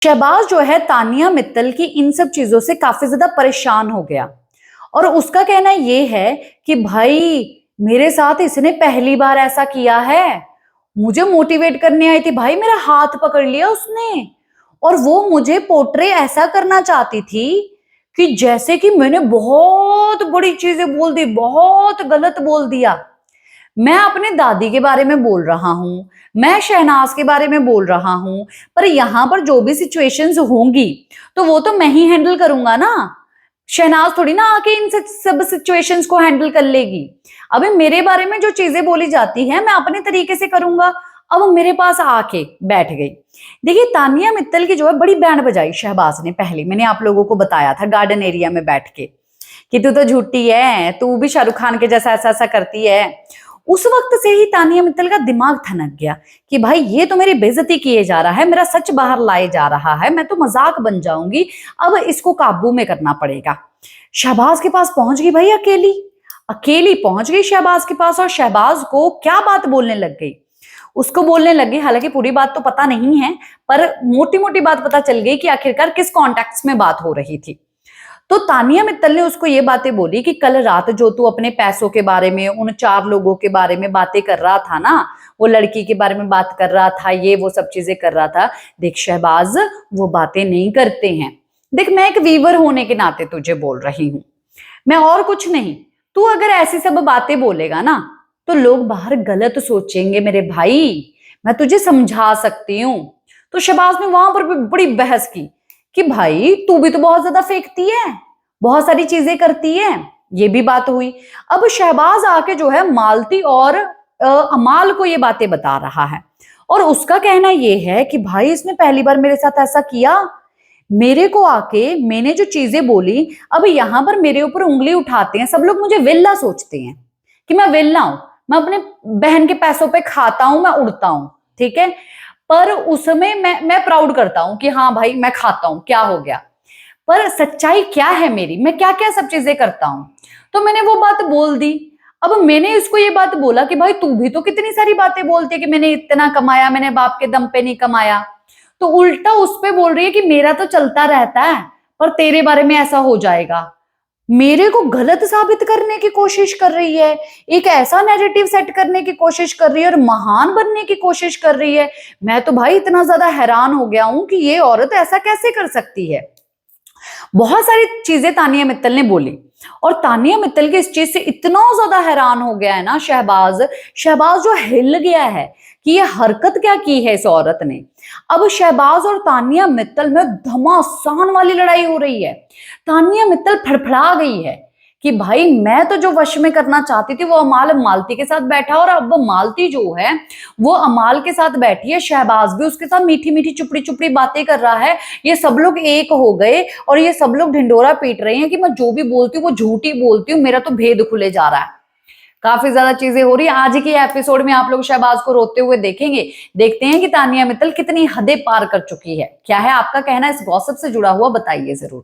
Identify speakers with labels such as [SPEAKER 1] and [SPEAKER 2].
[SPEAKER 1] शहबाज जो है तानिया मित्तल की इन सब चीजों से काफी ज्यादा परेशान हो गया और उसका कहना ये है कि भाई मेरे साथ इसने पहली बार ऐसा किया है, मुझे मोटिवेट करने आई थी, भाई मेरा हाथ पकड़ लिया उसने और वो मुझे पोर्ट्रे ऐसा करना चाहती थी कि जैसे कि मैंने बहुत बड़ी चीजें बोल दी, बहुत गलत बोल दिया। मैं अपने दादी के बारे में बोल रहा हूं, मैं शहनाज के बारे में बोल रहा हूं, पर यहां पर जो भी सिचुएशंस होंगी तो वो तो मैं ही हैंडल करूंगा ना। शहनाज थोड़ी ना आके इन सब सिचुएशंस को हैंडल कर लेगी। अभी मेरे बारे में जो चीजें बोली जाती है मैं अपने तरीके से करूंगा। अब वो मेरे पास आके बैठ गई। देखिए तानिया मित्तल की जो है बड़ी बैंड बजाई शहबाज ने, पहले मैंने आप लोगों को बताया था गार्डन एरिया में बैठ के कि तू तो झूठी है, तू भी शाहरुख खान के जैसा ऐसा ऐसा करती है। उस वक्त से ही तानिया मित्तल का दिमाग ठनक गया कि भाई ये तो मेरी बेइज्जती किए जा रहा है, मेरा सच बाहर लाए जा रहा है, मैं तो मजाक बन जाऊंगी, अब इसको काबू में करना पड़ेगा। शहबाज के पास पहुंच गई भाई, अकेली अकेली पहुंच गई शहबाज के पास और शहबाज को क्या बात बोलने लग गई। उसको बोलने लगी, हालांकि पूरी बात तो पता नहीं है पर मोटी मोटी बात पता चल गई कि आखिरकार किस कॉन्टेक्स्ट में बात हो रही थी। तो तानिया मित्तल ने उसको ये बातें बोली कि कल रात जो तू अपने पैसों के बारे में, उन 4 लोगों के बारे में बातें कर रहा था ना, वो लड़की के बारे में बात कर रहा था, ये वो सब चीजें कर रहा था। देख शहबाज, वो बातें नहीं करते हैं। देख मैं एक वीवर होने के नाते तुझे बोल रही हूं, मैं और कुछ नहीं। तू अगर ऐसी सब बातें बोलेगा ना तो लोग बाहर गलत सोचेंगे मेरे भाई, मैं तुझे समझा सकती हूँ। तो शहबाज ने वहां पर भी बड़ी बहस की कि भाई तू भी तो बहुत ज्यादा फेंकती है, बहुत सारी चीजें करती है, ये भी बात हुई। अब शहबाज आके जो है मालती और अमाल को ये बातें बता रहा है और उसका कहना ये है कि भाई इसने पहली बार मेरे साथ ऐसा किया, मेरे को आके मैंने जो चीजें बोली, अब यहां पर मेरे ऊपर उंगली उठाते हैं सब लोग, मुझे विल्ला सोचते हैं कि मैं विल्ला हूं, मैं अपने बहन के पैसों पे खाता हूं, मैं उड़ता हूं, ठीक है। पर उसमें मैं प्राउड करता हूं कि हाँ भाई मैं खाता हूं, क्या हो गया। पर सच्चाई क्या है मेरी, मैं क्या क्या सब चीजें करता हूं। तो मैंने वो बात बोल दी। अब मैंने इसको ये बात बोला कि भाई तू भी तो कितनी सारी बातें बोलती है कि मैंने इतना कमाया, मैंने बाप के दम पे नहीं कमाया। तो उल्टा उस पे बोल रही है कि मेरा तो चलता रहता है पर तेरे बारे में ऐसा हो जाएगा। मेरे को गलत साबित करने की कोशिश कर रही है, एक ऐसा नैरेटिव सेट करने की कोशिश कर रही है और महान बनने की कोशिश कर रही है। मैं तो भाई इतना ज्यादा हैरान हो गया हूं कि ये औरत ऐसा कैसे कर सकती है। बहुत सारी चीजें तानिया मित्तल ने बोली और तानिया मित्तल के इस चीज से इतना ज्यादा हैरान हो गया है ना शहबाज, शहबाज जो हिल गया है कि ये हरकत क्या की है इस औरत ने। अब शहबाज और तानिया मित्तल में घमासान वाली लड़ाई हो रही है। तानिया मित्तल फड़फड़ा गई है कि भाई मैं तो जो वश में करना चाहती थी वो अमाल मालती के साथ बैठा और अब मालती जो है वो अमाल के साथ बैठी है, शहबाज भी उसके साथ मीठी मीठी चुपड़ी चुपड़ी बातें कर रहा है। ये सब लोग एक हो गए और ये सब लोग ढिंडोरा पीट रहे हैं कि मैं जो भी बोलती हूँ वो झूठी बोलती हूँ, मेरा तो भेद खुले जा रहा है। काफी ज्यादा चीजें हो रही है। आज के एपिसोड में आप लोग शहबाज को रोते हुए देखेंगे। देखते हैं कि तानिया मित्तल कितनी हदें पार कर चुकी है। क्या है आपका कहना इस गॉसिप से जुड़ा हुआ, बताइए जरूर।